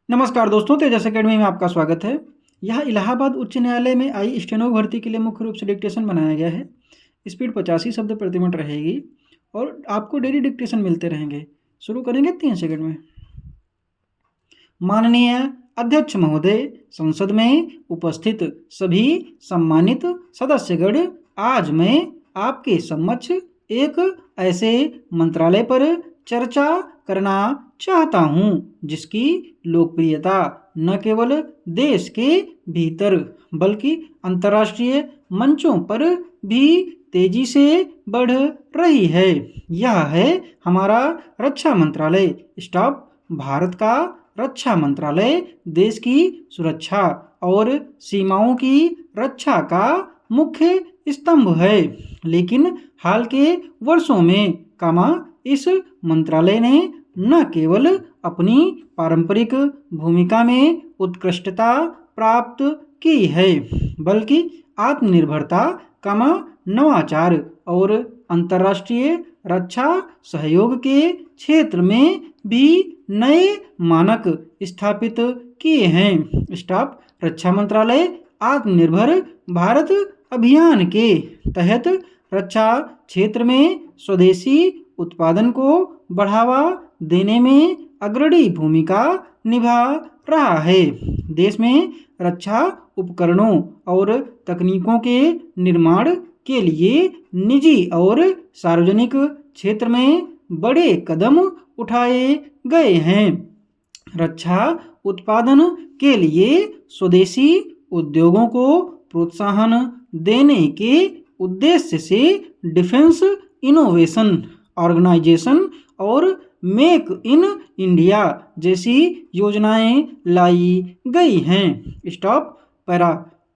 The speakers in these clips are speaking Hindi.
नमस्कार दोस्तों, तेजस अकेडमी में आपका स्वागत है। यह इलाहाबाद उच्च न्यायालय में आई स्टेनो भर्ती के लिए मुख्य रूप से डिक्टेशन बनाया गया है। स्पीड 85 शब्द प्रति मिनट रहेगी और आपको डेली डिक्टेशन मिलते रहेंगे। शुरू करेंगे 3 सेकंड में। माननीय अध्यक्ष महोदय, संसद में उपस्थित सभी सम्मानित सदस्यगण, आज मैं आपके समक्ष एक ऐसे मंत्रालय पर चर्चा करना चाहता हूं जिसकी लोकप्रियता न केवल देश के भीतर बल्कि अंतर्राष्ट्रीय मंचों पर भी तेजी से बढ़ रही है। यह है हमारा रक्षा मंत्रालय। स्टॉप। भारत का रक्षा मंत्रालय देश की सुरक्षा और सीमाओं की रक्षा का मुख्य स्तंभ है, लेकिन हाल के वर्षों में इस मंत्रालय ने न केवल अपनी पारंपरिक भूमिका में उत्कृष्टता प्राप्त की है, बल्कि आत्मनिर्भरता, नवाचार और अंतर्राष्ट्रीय रक्षा सहयोग के क्षेत्र में भी नए मानक स्थापित किए हैं। स्टाफ। रक्षा मंत्रालय आत्मनिर्भर भारत अभियान के तहत रक्षा क्षेत्र में स्वदेशी उत्पादन को बढ़ावा देने में अग्रणी भूमिका निभा रहा है। देश में रक्षा उपकरणों और तकनीकों के निर्माण के लिए निजी और सार्वजनिक क्षेत्र में बड़े कदम उठाए गए हैं। रक्षा उत्पादन के लिए स्वदेशी उद्योगों को प्रोत्साहन देने के उद्देश्य से डिफेंस इनोवेशन ऑर्गेनाइजेशन और मेक इन इंडिया जैसी योजनाएं लाई गई हैं। स्टॉप। पैरा।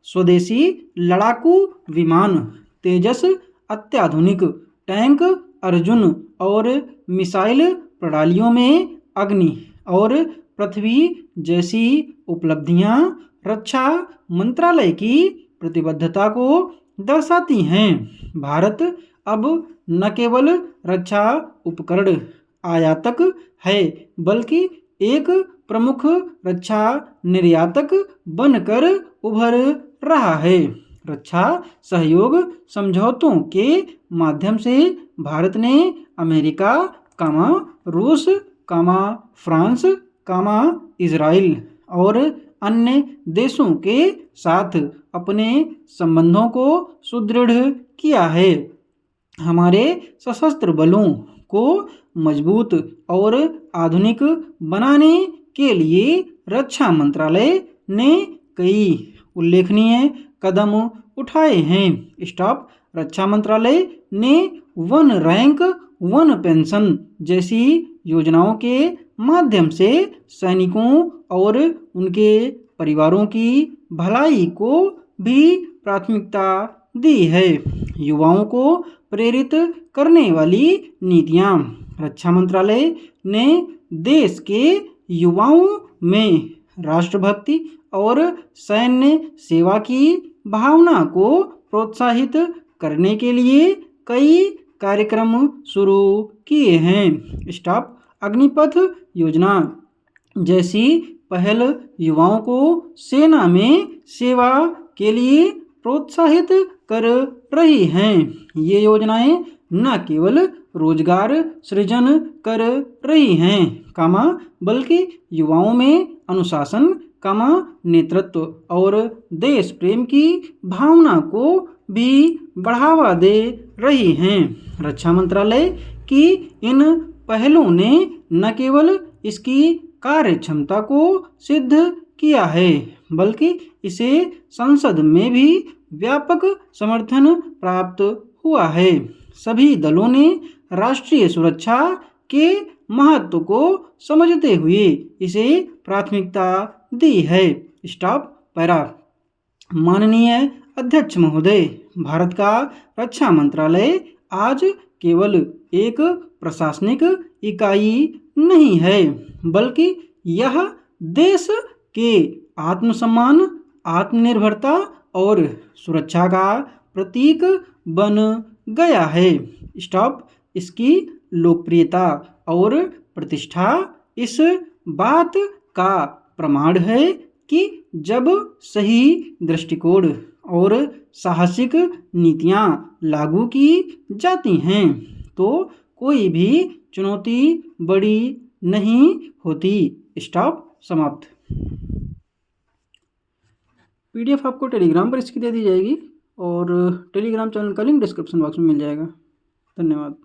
स्वदेशी लड़ाकू विमान तेजस, अत्याधुनिक टैंक अर्जुन और मिसाइल प्रणालियों में अग्नि और पृथ्वी जैसी उपलब्धियां रक्षा मंत्रालय की प्रतिबद्धता को दर्शाती हैं। भारत अब न केवल रक्षा उपकरण आयातक है, बल्कि एक प्रमुख रक्षा निर्यातक बनकर उभर रहा है। रक्षा सहयोग समझौतों के माध्यम से भारत ने अमेरिका, रूस, फ्रांस, इजराइल और अन्य देशों के साथ अपने संबंधों को सुदृढ़ किया है। हमारे सशस्त्र बलों को मजबूत और आधुनिक बनाने के लिए रक्षा मंत्रालय ने कई उल्लेखनीय कदम उठाए हैं। स्टॉप। रक्षा मंत्रालय ने वन रैंक वन पेंशन जैसी योजनाओं के माध्यम से सैनिकों और उनके परिवारों की भलाई को भी प्राथमिकता दी है। युवाओं को प्रेरित करने वाली नीतियां। रक्षा मंत्रालय ने देश के युवाओं में राष्ट्रभक्ति और सैन्य सेवा की भावना को प्रोत्साहित करने के लिए कई कार्यक्रम शुरू किए हैं। स्टॉप। अग्निपथ योजना जैसी पहल युवाओं को सेना में सेवा के लिए प्रोत्साहित कर रही हैं। ये योजनाएं न केवल रोजगार सृजन कर रही हैं, बल्कि युवाओं में अनुशासन, नेतृत्व और देश प्रेम की भावना को भी बढ़ावा दे रही हैं। रक्षा मंत्रालय की इन पहलों ने न केवल इसकी कार्यक्षमता को सिद्ध किया है, बल्कि इसे संसद में भी व्यापक समर्थन प्राप्त हुआ है। सभी दलों ने राष्ट्रीय सुरक्षा के महत्व को समझते हुए इसे प्राथमिकता दी है। स्टॉप। पैरा। माननीय अध्यक्ष महोदय, भारत का रक्षा मंत्रालय आज केवल एक प्रशासनिक इकाई नहीं है, बल्कि यह देश के आत्मसम्मान, आत्मनिर्भरता और सुरक्षा का प्रतीक बन गया है। स्टॉप। इसकी लोकप्रियता और प्रतिष्ठा इस बात का प्रमाण है कि जब सही दृष्टिकोण और साहसिक नीतियाँ लागू की जाती हैं तो कोई भी चुनौती बड़ी नहीं होती। स्टॉप, समाप्त। PDF आपको टेलीग्राम पर इसकी दे दी जाएगी और टेलीग्राम चैनल का लिंक डिस्क्रिप्शन बॉक्स में मिल जाएगा। धन्यवाद।